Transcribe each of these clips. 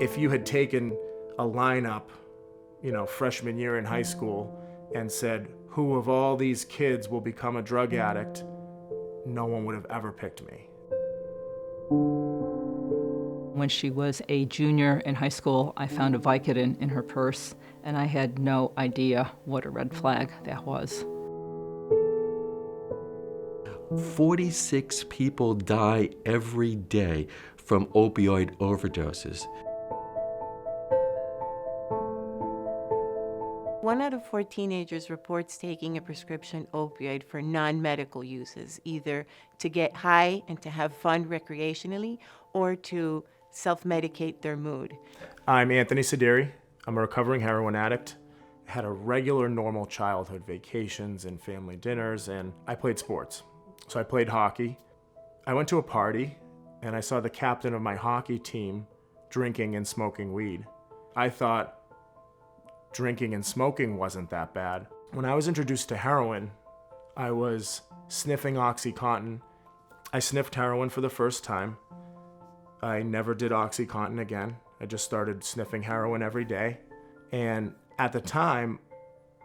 If you had taken a lineup, freshman year in high school and said, who of all these kids will become a drug addict, no one would have ever picked me. When she was a junior in high school, I found a Vicodin in her purse, and I had no idea what a red flag that was. 46 people die every day from opioid overdoses. 1 out of 4 teenagers reports taking a prescription opioid for non-medical uses, either to get high and to have fun recreationally or to self-medicate their mood. I'm Anthony Sederi. I'm a recovering heroin addict. I had a regular, normal childhood, vacations and family dinners, and I played sports. So I played hockey. I went to a party, and I saw the captain of my hockey team drinking and smoking weed. I thought drinking and smoking wasn't that bad. When I was introduced to heroin, I was sniffing OxyContin. I sniffed heroin for the first time. I never did OxyContin again. I just started sniffing heroin every day. And at the time,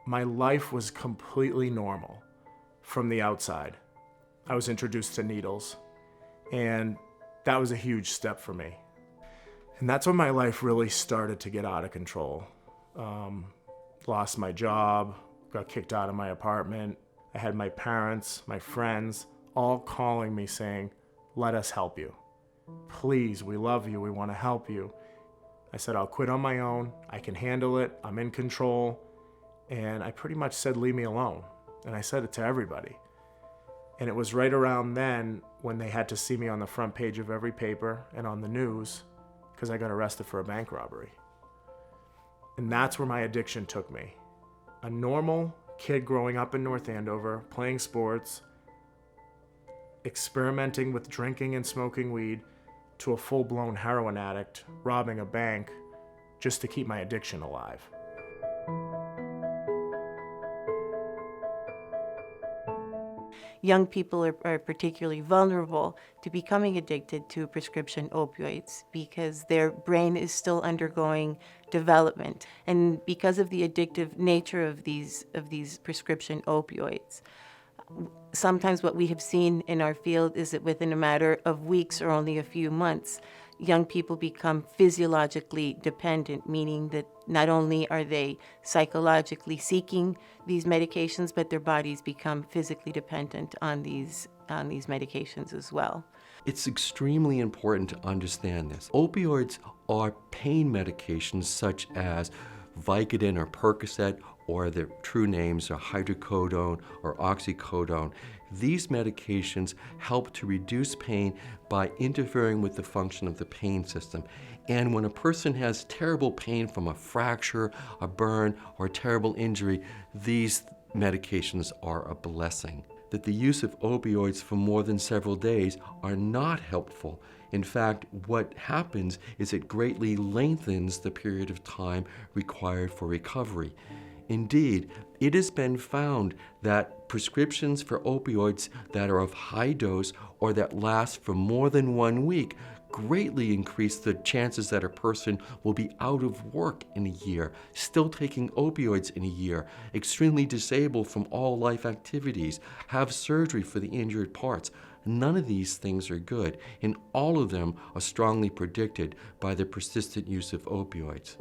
my life was completely normal from the outside. I was introduced to needles, and that was a huge step for me. And that's when my life really started to get out of control. Lost my job, got kicked out of my apartment. I had my parents, my friends, all calling me saying, let us help you. Please, we love you, we want to help you. I said, I'll quit on my own, I can handle it, I'm in control. And I pretty much said, leave me alone. And I said it to everybody. And it was right around then when they had to see me on the front page of every paper and on the news because I got arrested for a bank robbery. And that's where my addiction took me. A normal kid growing up in North Andover, playing sports, experimenting with drinking and smoking weed, to a full-blown heroin addict, robbing a bank just to keep my addiction alive. Young people are particularly vulnerable to becoming addicted to prescription opioids because their brain is still undergoing development. And because of the addictive nature of these prescription opioids, sometimes what we have seen in our field is that within a matter of weeks or only a few months, young people become physiologically dependent, meaning that not only are they psychologically seeking these medications, but their bodies become physically dependent on these medications as well. It's extremely important to understand this. Opioids are pain medications such as Vicodin or Percocet, or their true names are hydrocodone or oxycodone. These medications help to reduce pain by interfering with the function of the pain system. And when a person has terrible pain from a fracture, a burn, or a terrible injury, these medications are a blessing. That the use of opioids for more than several days are not helpful. In fact, what happens is it greatly lengthens the period of time required for recovery. Indeed, it has been found that prescriptions for opioids that are of high dose or that last for more than 1 week greatly increase the chances that a person will be out of work in a year, still taking opioids in a year, extremely disabled from all life activities, have surgery for the injured parts. None of these things are good, and all of them are strongly predicted by the persistent use of opioids.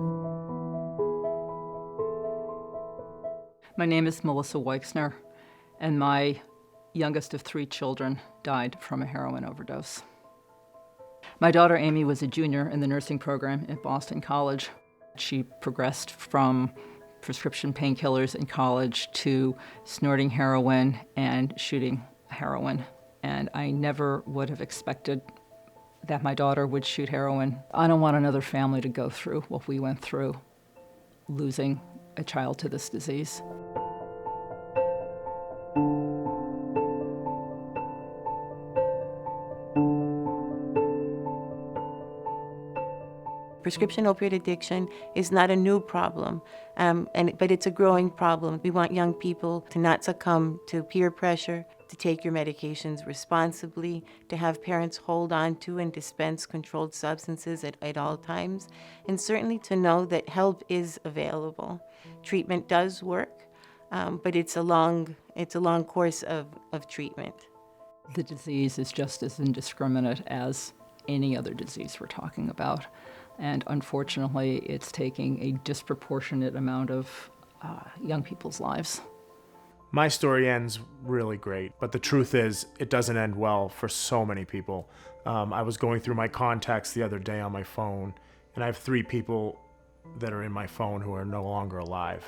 My name is Melissa Weixner, and my youngest of 3 children died from a heroin overdose. My daughter Amy was a junior in the nursing program at Boston College. She progressed from prescription painkillers in college to snorting heroin and shooting heroin. And I never would have expected that my daughter would shoot heroin. I don't want another family to go through what we went through, losing a child to this disease. Prescription opioid addiction is not a new problem, but it's a growing problem. We want young people to not succumb to peer pressure, to take your medications responsibly, to have parents hold on to and dispense controlled substances at all times, and certainly to know that help is available. Treatment does work, but it's a long course of treatment. The disease is just as indiscriminate as any other disease we're talking about. And unfortunately, it's taking a disproportionate amount of young people's lives. My story ends really great, but the truth is, it doesn't end well for so many people. I was going through my contacts the other day on my phone, and I have 3 people that are in my phone who are no longer alive.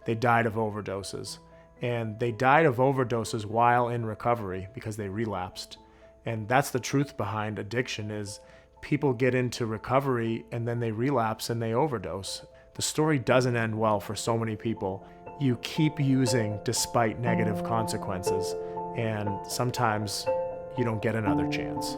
They died of overdoses, and they died of overdoses while in recovery because they relapsed. And that's the truth behind addiction is people get into recovery and then they relapse and they overdose. The story doesn't end well for so many people. You keep using despite negative consequences, and sometimes you don't get another chance.